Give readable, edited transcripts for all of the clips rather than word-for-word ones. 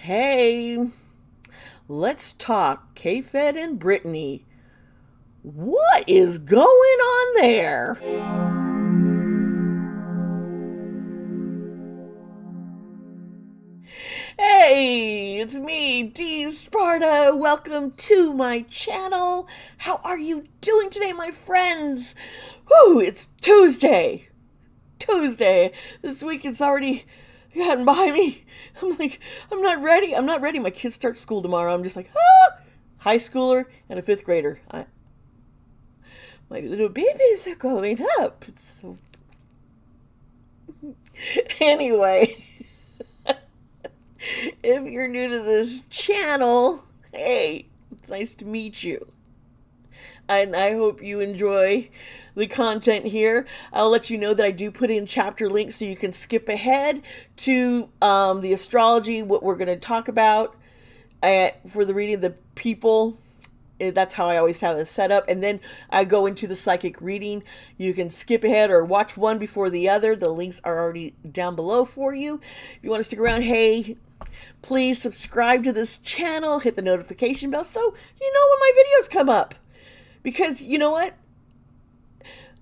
Hey, let's talk K-Fed and Brittany. What is going on there? Hey, it's me, Dee Sparta. Welcome to my channel. How are you doing today, my friends? Whew, it's Tuesday. Tuesday. This week is already gotten by me. I'm like, I'm not ready. I'm not ready. My kids start school tomorrow. I'm just like, ah! High schooler and a fifth grader. My little babies are going up. It's so... Anyway, if you're new to this channel, hey, it's nice to meet you. And I hope you enjoy the content here. I'll let you know that I do put in chapter links so you can skip ahead to the astrology, what we're going to talk about for the reading of the people. That's how I always have it set up. And then I go into the psychic reading. You can skip ahead or watch one before the other. The links are already down below for you. If you want to stick around, hey, please subscribe to this channel. Hit the notification bell so you know when my videos come up. Because you know what?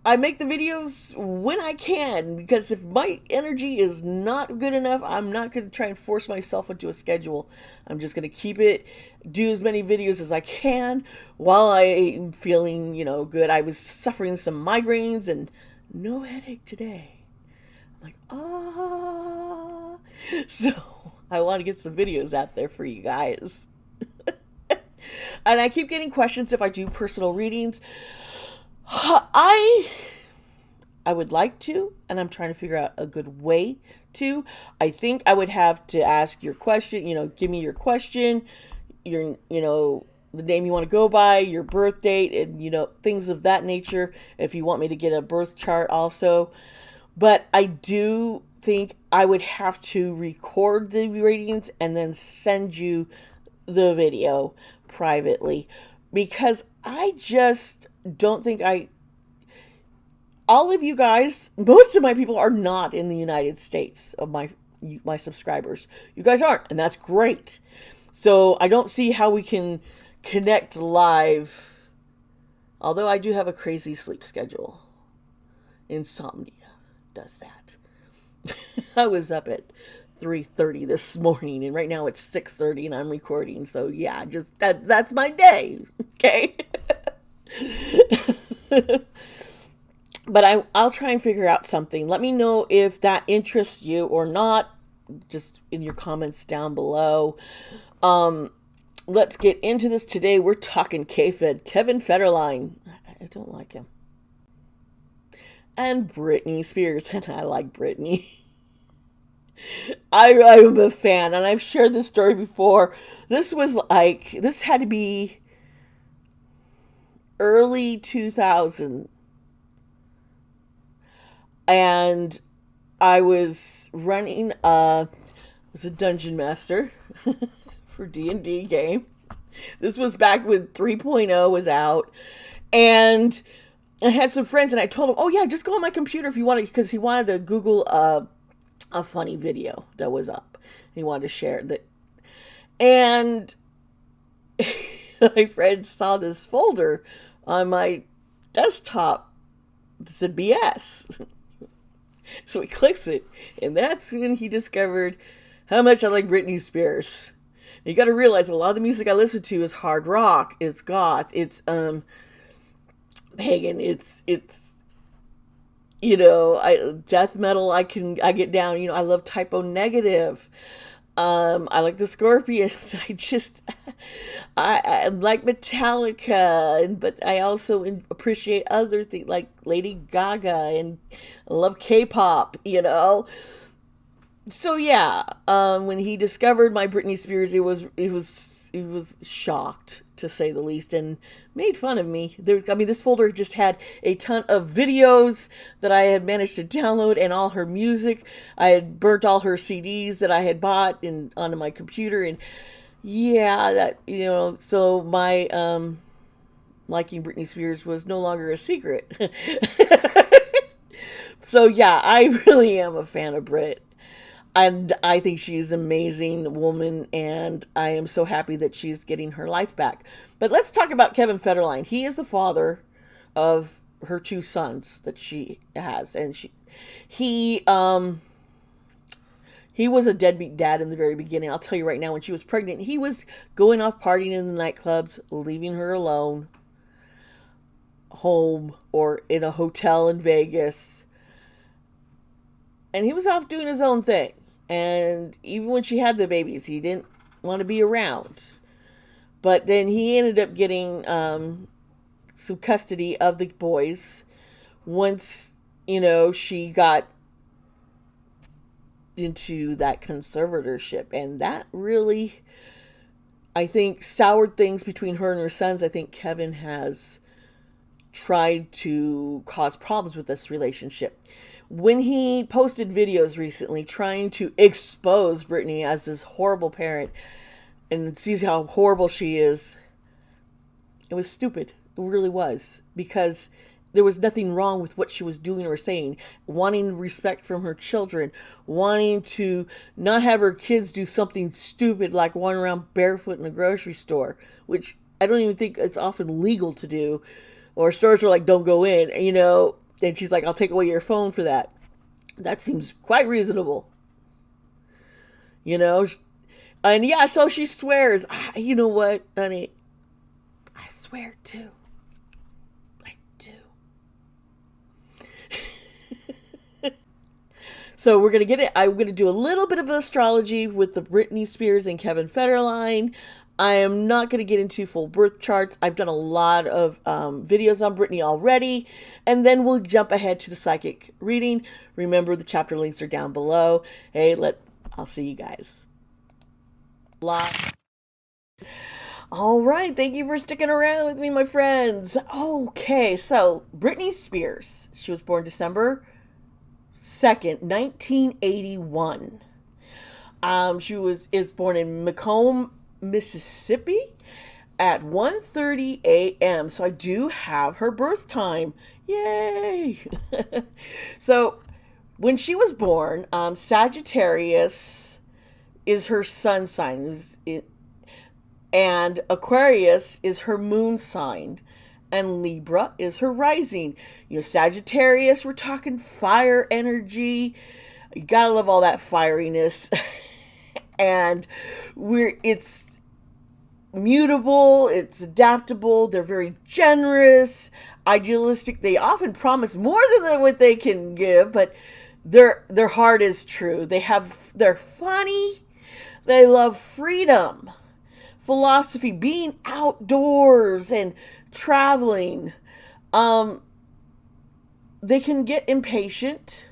I make the videos when I can, because if my energy is not good enough, I'm not going to try and force myself into a schedule. I'm just going to keep it, do as many videos as I can while I'm feeling, good. I was suffering some migraines and no headache today. I'm like, ah. So I want to get some videos out there for you guys. And I keep getting questions if I do personal readings. I would like to, and I'm trying to figure out a good way to. I think I would have to ask your question, give me your question, your, the name you want to go by, your birth date, and, things of that nature, if you want me to get a birth chart also. But I do think I would have to record the readings and then send you the video privately, because I just don't think all of you guys, most of my people are not in the United States, of my subscribers. You guys aren't, and that's great. So I don't see how we can connect live, although I do have a crazy sleep schedule. Insomnia does that. I was up at 3:30 this morning, and right now it's 6:30 and I'm recording. So yeah, just that's my day. Okay. But I'll try and figure out something. Let me know if that interests you or not, just in your comments down below. Let's get into this today. We're talking K-Fed, Kevin Federline. I don't like him. And Britney Spears, and I like Britney. I'm a fan, and I've shared this story before. This had to be early 2000, and I was running was a dungeon master for D&D game. This was back when 3.0 was out, and I had some friends, and I told them, oh yeah, just go on my computer if you want to, because he wanted to Google a funny video that was up. He wanted to share that, and my friend saw this folder on my desktop that said BS. So he clicks it, and that's when he discovered how much I like Britney Spears. You got to realize a lot of the music I listen to is hard rock, it's goth, it's pagan, it's death metal. I get down. I love Typo Negative. I like the Scorpions. I like Metallica, but I also appreciate other things like Lady Gaga, and I love K-pop, So yeah, when he discovered my Britney Spears, he was shocked, to say the least, and made fun of me. This folder just had a ton of videos that I had managed to download, and all her music. I had burnt all her CDs that I had bought onto my computer, and yeah, that, so my liking Britney Spears was no longer a secret. So yeah, I really am a fan of Brit. And I think she's an amazing woman, and I am so happy that she's getting her life back. But let's talk about Kevin Federline. He is the father of her two sons that she has, and he he was a deadbeat dad in the very beginning. I'll tell you right now, when she was pregnant, he was going off partying in the nightclubs, leaving her alone, home or in a hotel in Vegas. And he was off doing his own thing. And even when she had the babies, he didn't want to be around. But then he ended up getting some custody of the boys once, she got into that conservatorship. And that really, I think, soured things between her and her sons. I think Kevin has tried to cause problems with this relationship. When he posted videos recently trying to expose Brittany as this horrible parent and sees how horrible she is, it was stupid. It really was. Because there was nothing wrong with what she was doing or saying. Wanting respect from her children. Wanting to not have her kids do something stupid like run around barefoot in a grocery store. Which I don't even think it's often legal to do. Or stores are like, don't go in, And she's like, I'll take away your phone for that. That seems quite reasonable. And yeah, so she swears. You know what, honey? I swear too. I do. So we're going to get it. I'm going to do a little bit of astrology with the Britney Spears and Kevin Federline. I am not going to get into full birth charts. I've done a lot of videos on Britney already. And then we'll jump ahead to the psychic reading. Remember, the chapter links are down below. Hey, I'll see you guys. All right. Thank you for sticking around with me, my friends. Okay. So Britney Spears, she was born December 2nd, 1981. She is born in Macomb, Mississippi at 1:30 a.m. So I do have her birth time. Yay! So when she was born, Sagittarius is her sun sign, and Aquarius is her moon sign, and Libra is her rising. Sagittarius, we're talking fire energy. You gotta love all that fieriness. And it's mutable, it's adaptable, they're very generous, idealistic. They often promise more than what they can give, but their heart is true. They're funny, they love freedom, philosophy, being outdoors and traveling. They can get impatient.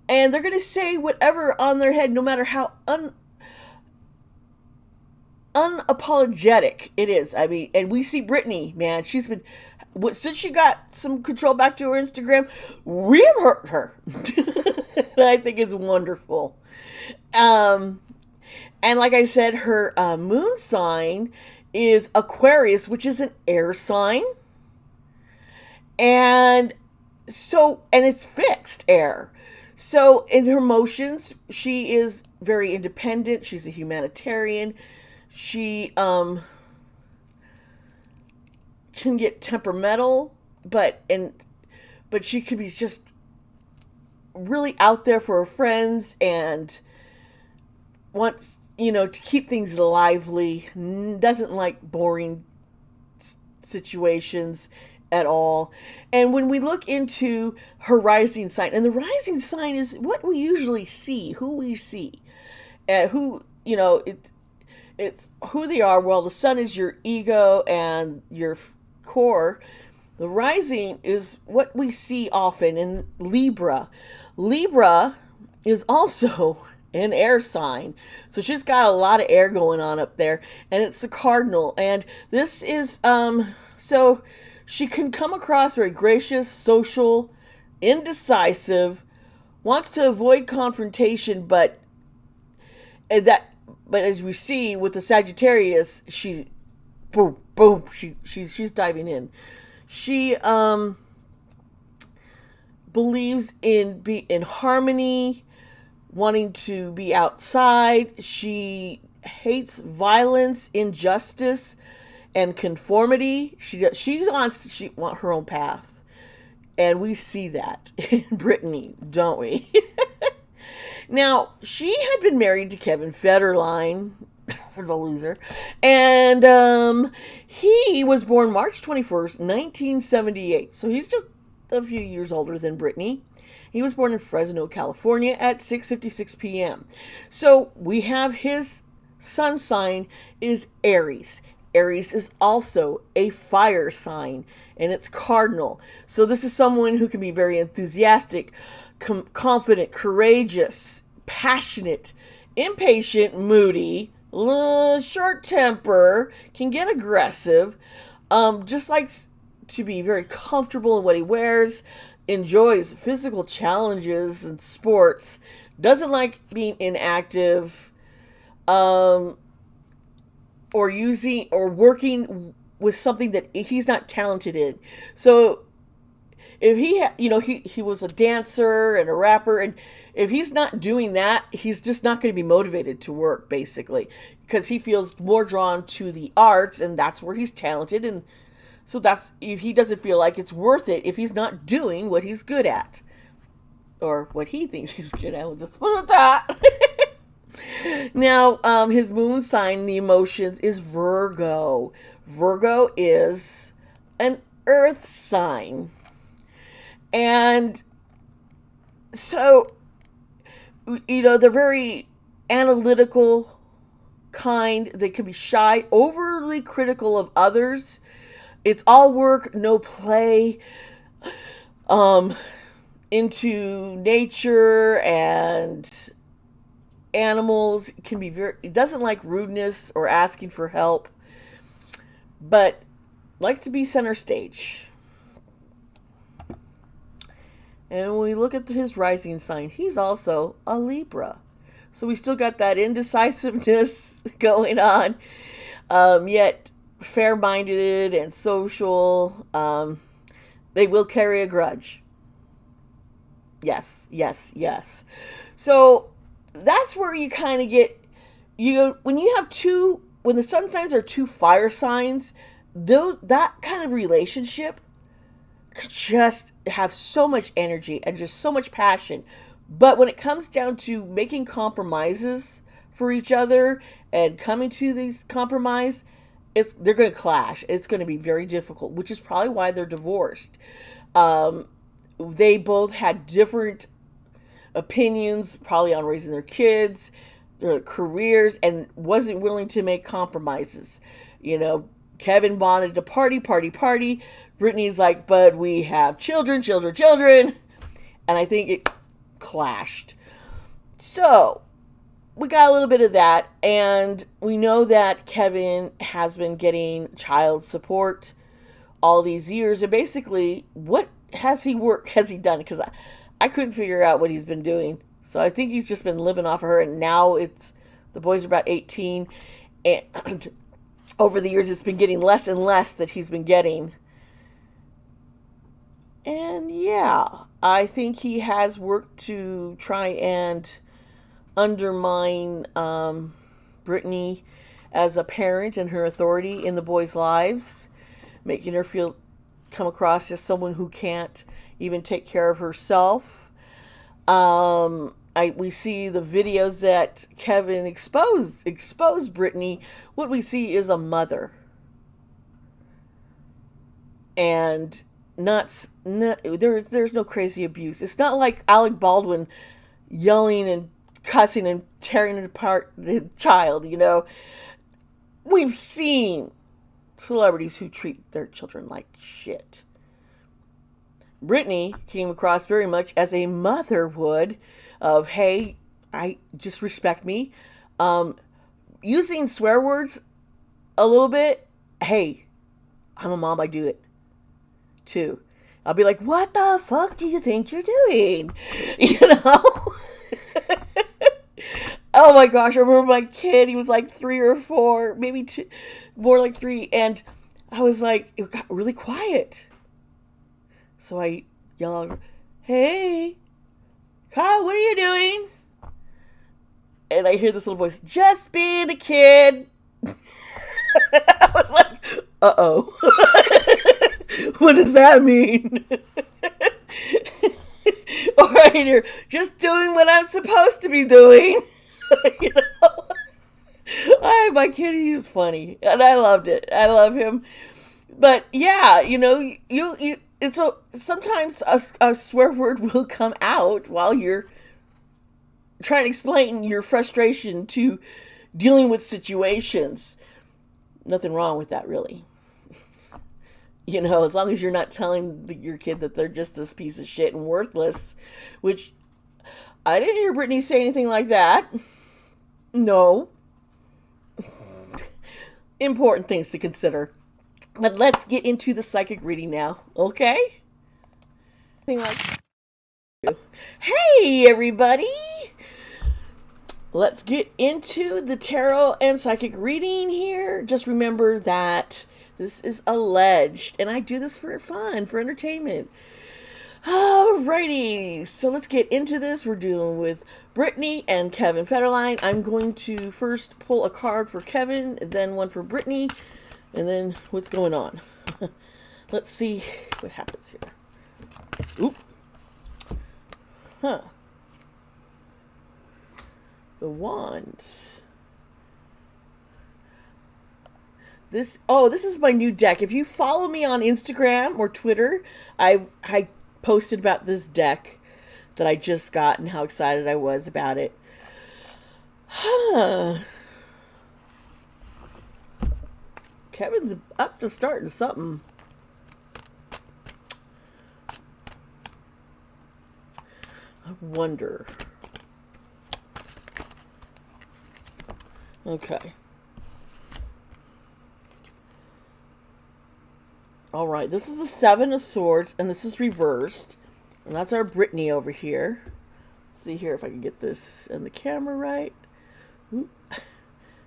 And they're going to say whatever on their head, no matter how unapologetic it is. I mean, and we see Britney, man. She's been, since she got some control back to her Instagram, we've hurt her. I think it's wonderful. And like I said, her moon sign is Aquarius, which is an air sign. And it's fixed air. So in her emotions, she is very independent. She's a humanitarian. She can get temperamental, but she could be just really out there for her friends and wants, to keep things lively. Doesn't like boring situations at all. And when we look into her rising sign, and the rising sign is what we usually see, who we see, who, it's who they are. Well, the sun is your ego and your core. The rising is what we see often in Libra. Libra is also an air sign. So she's got a lot of air going on up there, and it's the cardinal. And this is, so she can come across very gracious, social, indecisive, wants to avoid confrontation, but as we see with the Sagittarius, she's diving in. She, but believes in in harmony, wanting to be outside. She hates violence, injustice, and conformity. She wants her own path, and we see that in Brittany, don't we? Now, she had been married to Kevin Federline, the loser, and he was born March 21st, 1978. So he's just a few years older than Brittany. He was born in Fresno, California at 6:56 p.m. So we have his sun sign is Aries. Aries is also a fire sign, and it's cardinal. So this is someone who can be very enthusiastic, confident, courageous, passionate, impatient, moody, short temper, can get aggressive, just likes to be very comfortable in what he wears, enjoys physical challenges and sports, doesn't like being inactive, or using or working with something that he's not talented in. So if he was a dancer and a rapper, and if he's not doing that, he's just not going to be motivated to work, basically, because he feels more drawn to the arts, and that's where he's talented. And so that's, if he doesn't feel like it's worth it if he's not doing what he's good at, or what he thinks he's good at. We'll just put it at that. Now, his moon sign, the emotions, is Virgo. Virgo is an earth sign. And so, they're very analytical kind. They can be shy, overly critical of others. It's all work, no play. Into nature and animals. Can be it doesn't like rudeness or asking for help, but likes to be center stage. And when we look at his rising sign, he's also a Libra. So we still got that indecisiveness going on, yet fair-minded and social. They will carry a grudge. Yes, yes, yes. So that's where you kind of get, when you have when the sun signs are two fire signs, that kind of relationship could just have so much energy and just so much passion. But when it comes down to making compromises for each other and coming to these compromise, they're going to clash. It's going to be very difficult, which is probably why they're divorced. They both had different opinions, probably on raising their kids, their careers, and wasn't willing to make compromises. Kevin wanted to party. Brittany's like, but we have children. And I think it clashed. So we got a little bit of that, and we know that Kevin has been getting child support all these years. And basically, what has he done? Because I couldn't figure out what he's been doing. So I think he's just been living off of her, and now the boys are about 18, and over the years it's been getting less and less that he's been getting. And yeah, I think he has worked to try and undermine Brittany as a parent and her authority in the boys' lives, making her come across as someone who can't even take care of herself. We see the videos that Kevin exposed Brittany. What we see is a mother, and there's no crazy abuse. It's not like Alec Baldwin yelling and cussing and tearing apart the child. We've seen celebrities who treat their children like shit. Brittany came across very much as a mother would, of, hey, I just respect me. Using swear words a little bit. Hey, I'm a mom, I do it too. I'll be like, what the fuck do you think you're doing? Oh my gosh, I remember my kid, he was like 3 or 4, maybe 2, more like 3, and I was like, it got really quiet. So I yell out, Hey, Kyle, what are you doing? And I hear this little voice, just being a kid. I was like, uh-oh. What does that mean? Or I hear, just doing what I'm supposed to be doing. You know? My kid, he's funny. And I loved it. I love him. But yeah, it's sometimes a swear word will come out while you're trying to explain your frustration to dealing with situations. Nothing wrong with that, really. As long as you're not telling your kid that they're just this piece of shit and worthless, which I didn't hear Brittany say anything like that. No. Important things to consider. But let's get into the psychic reading now, okay? Hey, everybody! Let's get into the tarot and psychic reading here. Just remember that this is alleged, and I do this for fun, for entertainment. Alrighty, so let's get into this. We're dealing with Brittany and Kevin Federline. I'm going to first pull a card for Kevin, then one for Brittany, and then what's going on. Let's see what happens here. Oop. Huh. The Wands. This is my new deck. If you follow me on Instagram or Twitter, I posted about this deck that I just got and how excited I was about it. Kevin's up to starting something. I wonder. Okay. All right, this is the Seven of Swords, and this is reversed. And that's our Brittany over here. Let's see here if I can get this in the camera right. Oop.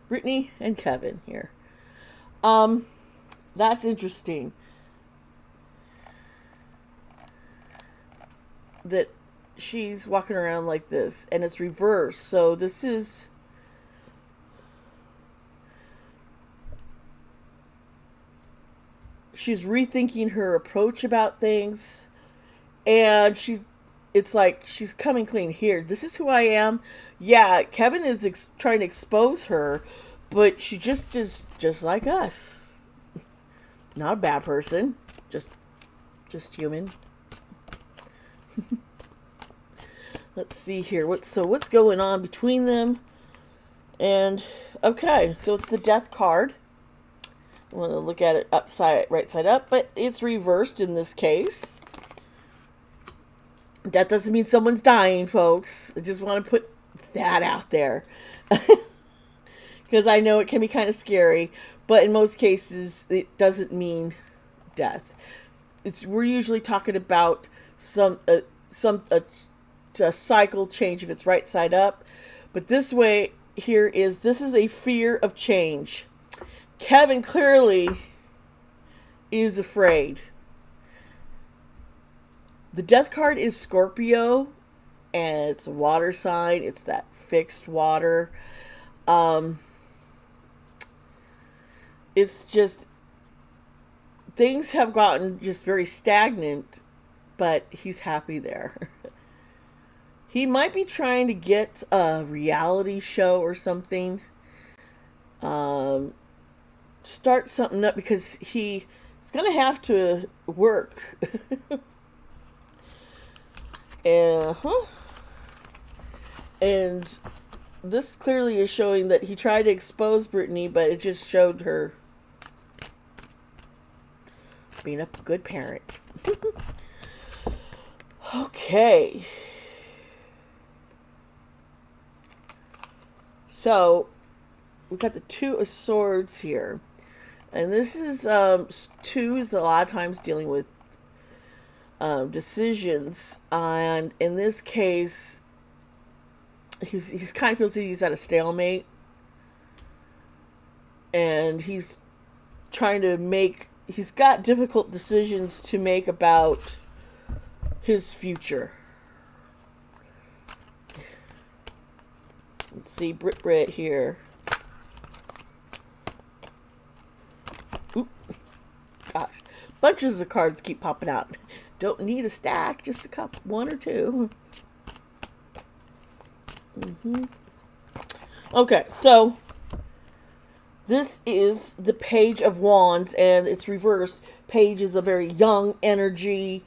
Brittany and Kevin here. That's interesting. That she's walking around like this, and it's reversed. So this is... she's rethinking her approach about things, and it's like she's coming clean here. This is who I am. Yeah, Kevin is trying to expose her, but she just is just like us. Not a bad person, just human. Let's see here. What's going on between them? And okay, so it's the Death card. I want to look at it right side up, but it's reversed in this case. That doesn't mean someone's dying, folks. I just want to put that out there. Because I know it can be kind of scary, but in most cases, it doesn't mean death. We're usually talking about a cycle change if it's right side up. But this is a fear of change. Kevin clearly is afraid. The Death card is Scorpio, and it's a water sign. It's that fixed water. It's just, things have gotten just very stagnant, but he's happy there. He might be trying to get a reality show or something. Start something up because he's going to have to work. And this clearly is showing that he tried to expose Brittany, but it just showed her being a good parent. Okay. So, we've got the Two of Swords here. And this is, two is a lot of times dealing with decisions. And in this case, he's kind of feels that he's at a stalemate. And he's trying to he's got difficult decisions to make about his future. Let's see, Brit here. Oop. Gosh, bunches of cards keep popping out. Don't need a stack, just a couple, one or two. Okay, so this is the Page of Wands, and it's reversed. Page is a very young energy.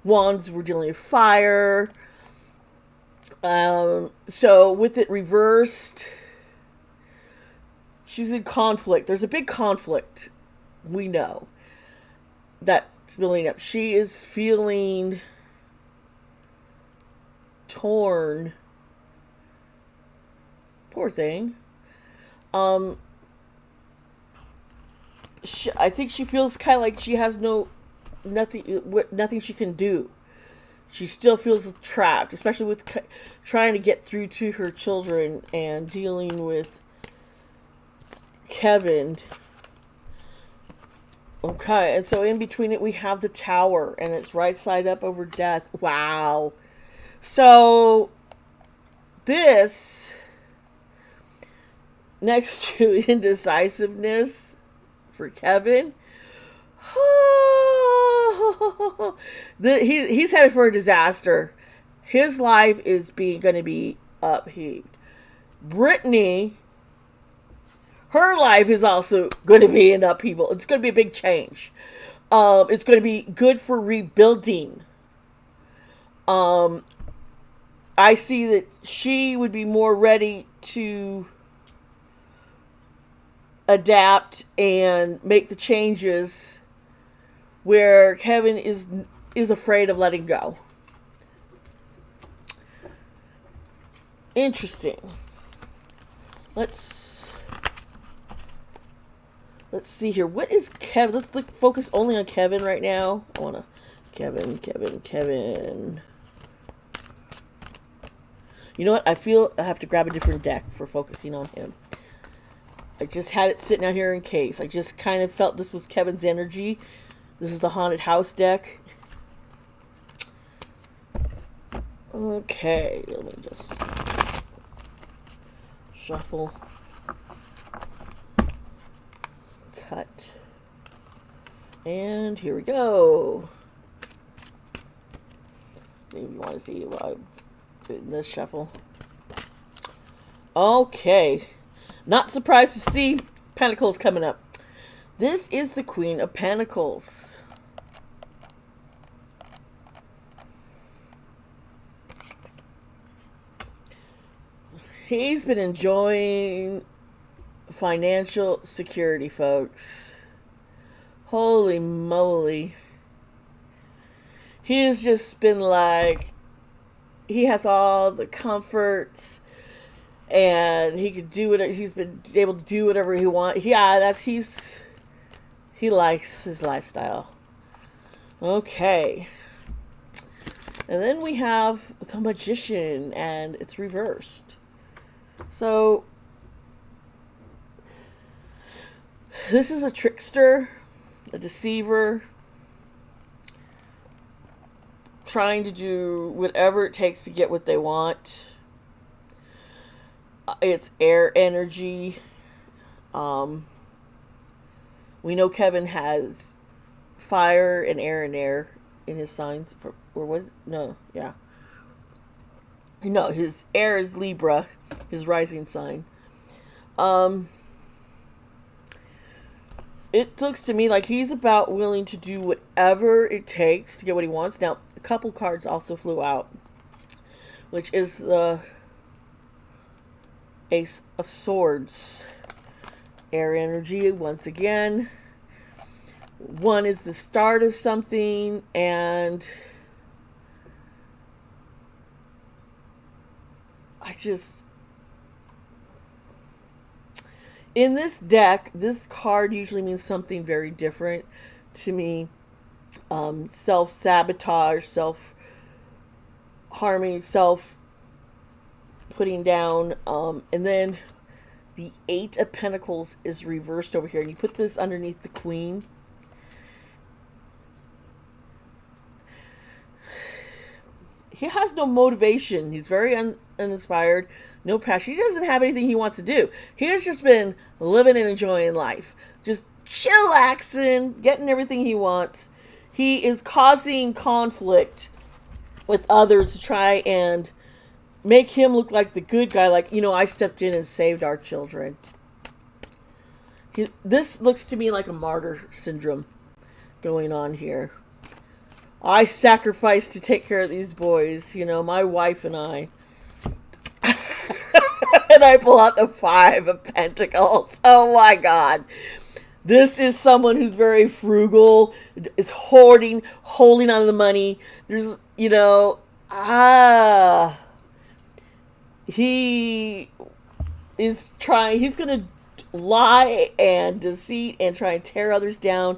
Wands, we're dealing with fire. So with it reversed, she's in conflict. There's a big conflict, we know, that's building up. She is feeling torn. Poor thing. I think she feels kind of like she has nothing she can do. She still feels trapped, especially with trying to get through to her children and dealing with Kevin. Okay, and so in between it we have the Tower, and it's right side up over death. Wow. So this, next to indecisiveness for Kevin, he's headed for a disaster. His life is going to be upheaved. Brittany, her life is also going to be in upheaval. It's going to be a big change. It's going to be good for rebuilding. I see that she would be more ready to adapt and make the changes, where Kevin is afraid of letting go. Interesting. Let's see here. What is Kevin? Let's focus only on Kevin right now. I want to Kevin. You know what? I feel I have to grab a different deck for focusing on him. I just had it sitting out here in case. I just kind of felt this was Kevin's energy. This is the Haunted House deck. Okay, let me just shuffle. Cut. And here we go. Maybe you want to see what I'm doing this shuffle. Okay. Not surprised to see Pentacles coming up. This is the Queen of Pentacles. He's been enjoying financial security, folks. Holy moly. He has just been like, he has all the comforts, and he could do it. He's been able to do whatever he wants. Yeah, he likes his lifestyle. Okay. And then we have the Magician, and it's reversed. So this is a trickster, a deceiver, trying to do whatever it takes to get what they want. It's air energy. We know Kevin has fire and air in his signs. No, his air is Libra, his rising sign. It looks to me like he's about willing to do whatever it takes to get what he wants. Now, a couple cards also flew out, which is the Ace of Swords. Air energy, once again. One is the start of something, and in this deck, this card usually means something very different to me. Self-sabotage, self-harming, self-putting down. And then the Eight of Pentacles is reversed over here. And you put this underneath the Queen. he has no motivation. He's very uninspired, no passion. He doesn't have anything he wants to do. He has just been living and enjoying life, just chillaxing, getting everything he wants. He is causing conflict with others to try and make him look like the good guy, like, I stepped in and saved our children. This looks to me like a martyr syndrome going on here. I sacrificed to take care of these boys, my wife and I. And I pull out the 5 of Pentacles. Oh my God. This is someone who's very frugal, is holding on to the money. There's, he is trying, he's going to lie and deceit and try and tear others down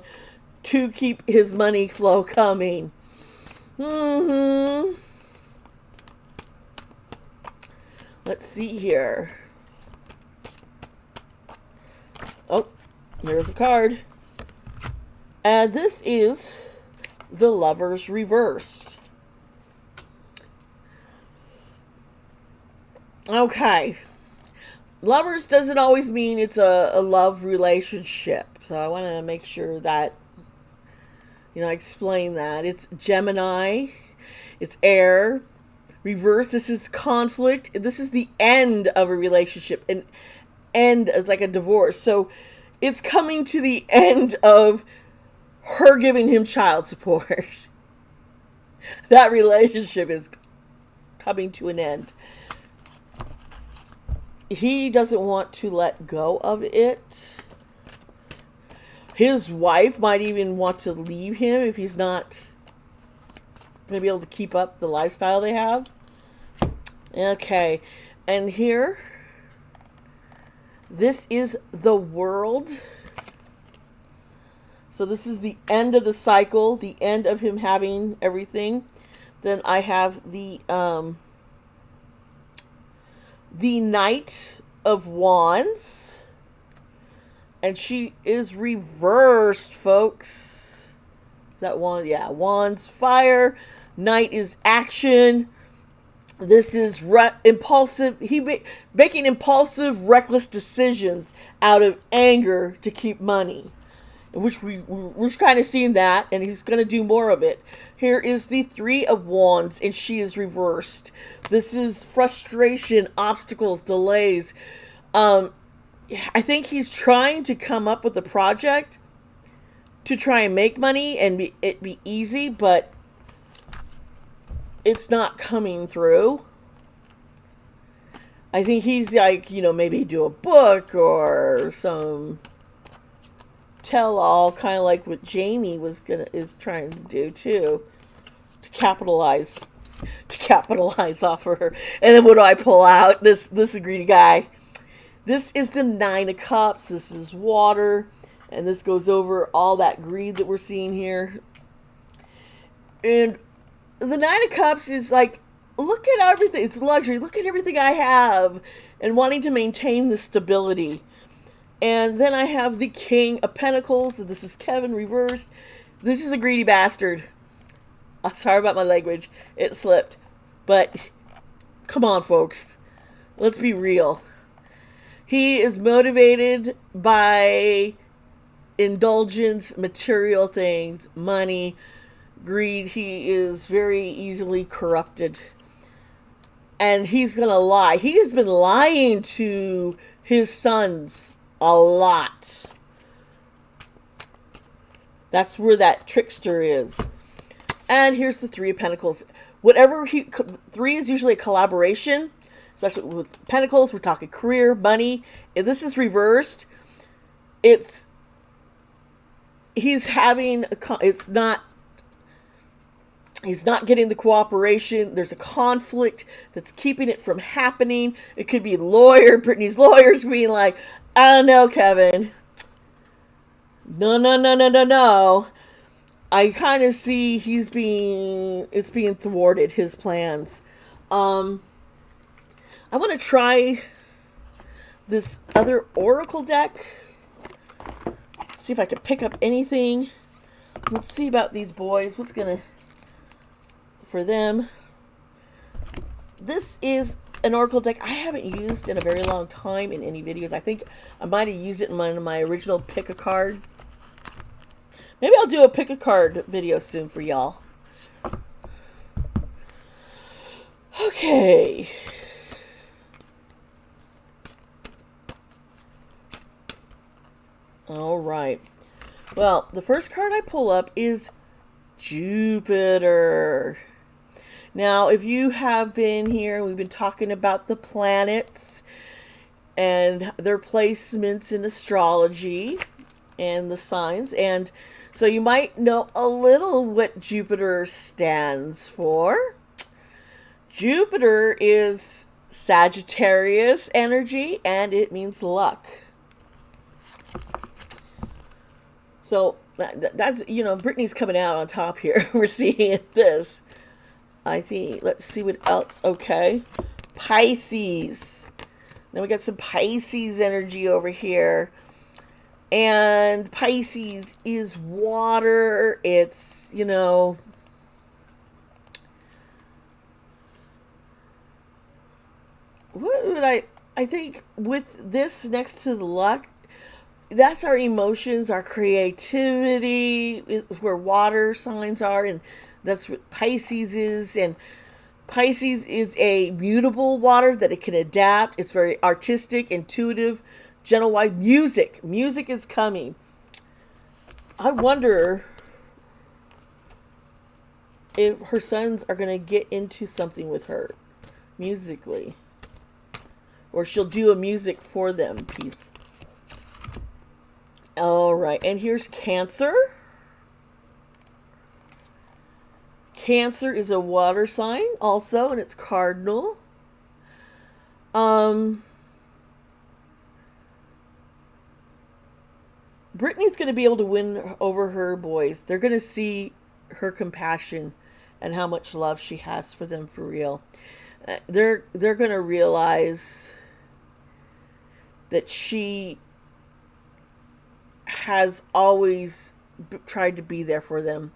to keep his money flow coming. Let's see here. Oh, there's a card. And this is the Lovers reversed. Okay. Lovers doesn't always mean it's a love relationship. So I want to make sure that, I explain that. It's Gemini. It's air. Reverse, this is conflict. This is the end of a relationship. An end, it's like a divorce. So it's coming to the end of her giving him child support. That relationship is coming to an end. He doesn't want to let go of it. His wife might even want to leave him if he's not going to be able to keep up the lifestyle they have. Okay. And here, this is the World. So this is the end of the cycle, the end of him having everything. Then I have the Knight of Wands. And she is reversed, folks. Is that wand? Yeah, Wands, fire. Knight is action. This is impulsive. Making impulsive, reckless decisions out of anger to keep money. Which we're kind of seeing that, and he's going to do more of it. Here is the 3 of Wands, and she is reversed. This is frustration, obstacles, delays. I think he's trying to come up with a project to try and make money and it be easy, but it's not coming through. I think he's like, maybe do a book or some tell-all, kind of like what Jamie is trying to do too, to capitalize off of her. And then what do I pull out? This greedy guy. This is the 9 of Cups. This is water, and this goes over all that greed that we're seeing here. And the 9 of Cups is like, look at everything. It's luxury. Look at everything I have, and wanting to maintain the stability. And then I have the King of Pentacles. This is Kevin reversed. This is a greedy bastard. I'm sorry about my language. It slipped. But come on, folks. Let's be real. He is motivated by indulgence, material things, money, greed. He is very easily corrupted. And he's going to lie. He has been lying to his sons a lot. That's where that trickster is. And here's the 3 of Pentacles. 3 is usually a collaboration, especially with Pentacles. We're talking career, money. If this is reversed, he's not getting the cooperation. There's a conflict that's keeping it from happening. It could be Brittany's lawyers being like, I don't know, Kevin. No. I kind of see it's being thwarted, his plans. I want to try this other Oracle deck. See if I can pick up anything. Let's see about these boys. What's for them? this is an oracle deck I haven't used in a very long time in any videos. I think I might have used it in one of my original pick a card. Maybe I'll do a pick a card video soon for y'all. Okay. All right. Well, the first card I pull up is Jupiter. Now, if you have been here, we've been talking about the planets and their placements in astrology and the signs. And so you might know a little what Jupiter stands for. Jupiter is Sagittarius energy, and it means luck. So that's, you know, Brittany's coming out on top here. We're seeing this. I think, let's see what else. Okay. Pisces. Then we got some Pisces energy over here. And Pisces is water. It's, you know, what would I think with this next to the luck, that's our emotions, our creativity, where water signs are, and that's what Pisces is. And Pisces is a mutable water that it can adapt. It's very artistic, intuitive, gentle, wide. Music is coming. I wonder if her sons are going to get into something with her musically, or she'll do a music for them piece. All right, and here's Cancer. Cancer is a water sign also, and it's cardinal. Brittany's going to be able to win over her boys. They're going to see her compassion and how much love she has for them for real. They're going to realize that she has always tried to be there for them,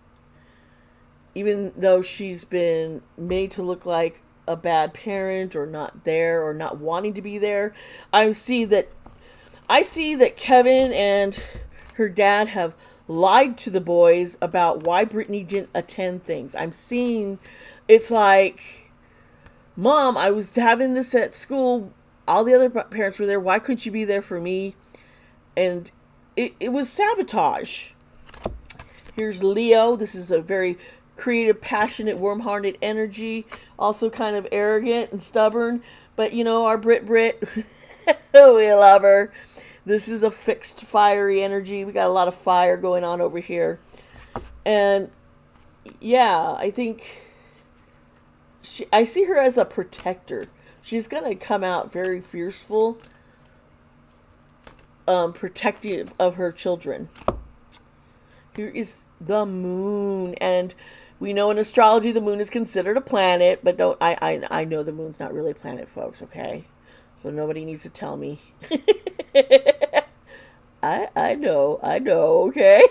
even though she's been made to look like a bad parent or not there or not wanting to be there. I see that Kevin and her dad have lied to the boys about why Brittany didn't attend things. I'm seeing it's like, Mom, I was having this at school. All the other parents were there. Why couldn't you be there for me? And it was sabotage. Here's Leo. This is a very creative, passionate, warm-hearted energy. Also kind of arrogant and stubborn. But, you know, our Brit, we love her. This is a fixed, fiery energy. We got a lot of fire going on over here. And, yeah, I think I see her as a protector. She's going to come out very fierceful, protective of her children. Here is the moon, and we know in astrology the moon is considered a planet, but I know the moon's not really a planet, folks, okay? So nobody needs to tell me. I know, okay?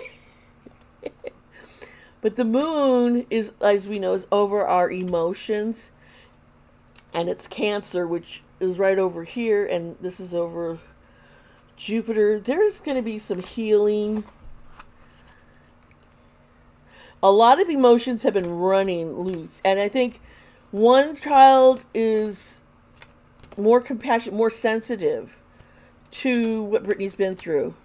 But the moon is, as we know, is over our emotions, and it's Cancer, which is right over here, and this is over Jupiter. There's going to be some healing. A lot of emotions have been running loose, and I think one child is more compassionate, more sensitive to what Brittany's been through.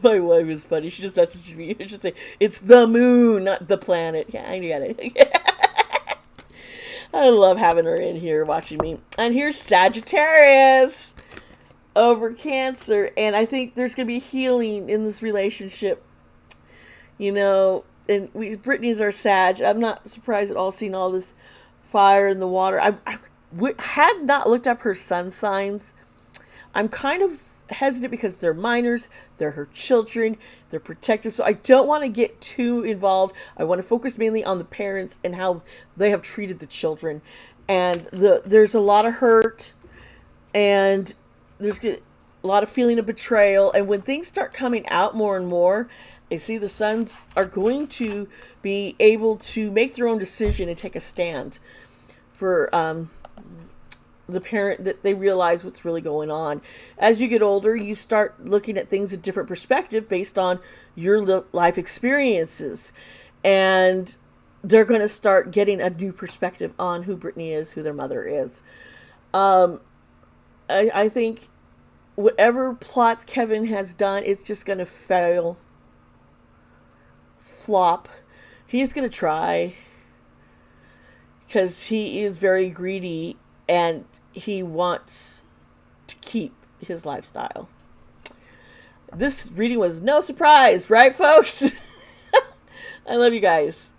My wife is funny. She just messaged me. She just say, "It's the moon, not the planet." Yeah, I get it. I love having her in here watching me. And here's Sagittarius over Cancer, and I think there's going to be healing in this relationship. You know, and Brittany's our Sag. I'm not surprised at all seeing all this fire in the water. I had not looked up her sun signs. I'm kind of hesitant because they're minors, they're her children, they're protectors, so I don't want to get too involved. I want to focus mainly on the parents and how they have treated the children. And there's a lot of hurt, and there's a lot of feeling of betrayal, and when things start coming out more and more, I see the sons are going to be able to make their own decision and take a stand for the parent, that they realize what's really going on. As you get older, you start looking at things in different perspective based on your life experiences. And they're going to start getting a new perspective on who Brittany is, who their mother is. I think whatever plots Kevin has done, it's just going to flop. He's going to try because he is very greedy and he wants to keep his lifestyle. This reading was no surprise, right, folks? I love you guys.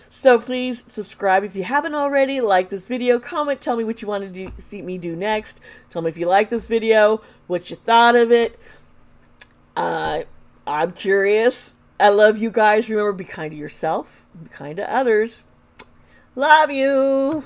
So please subscribe if you haven't already. Like this video, comment, tell me what you want to see me do next. Tell me if you like this video, what you thought of it. I'm curious. I love you guys. Remember, be kind to yourself, be kind to others. Love you.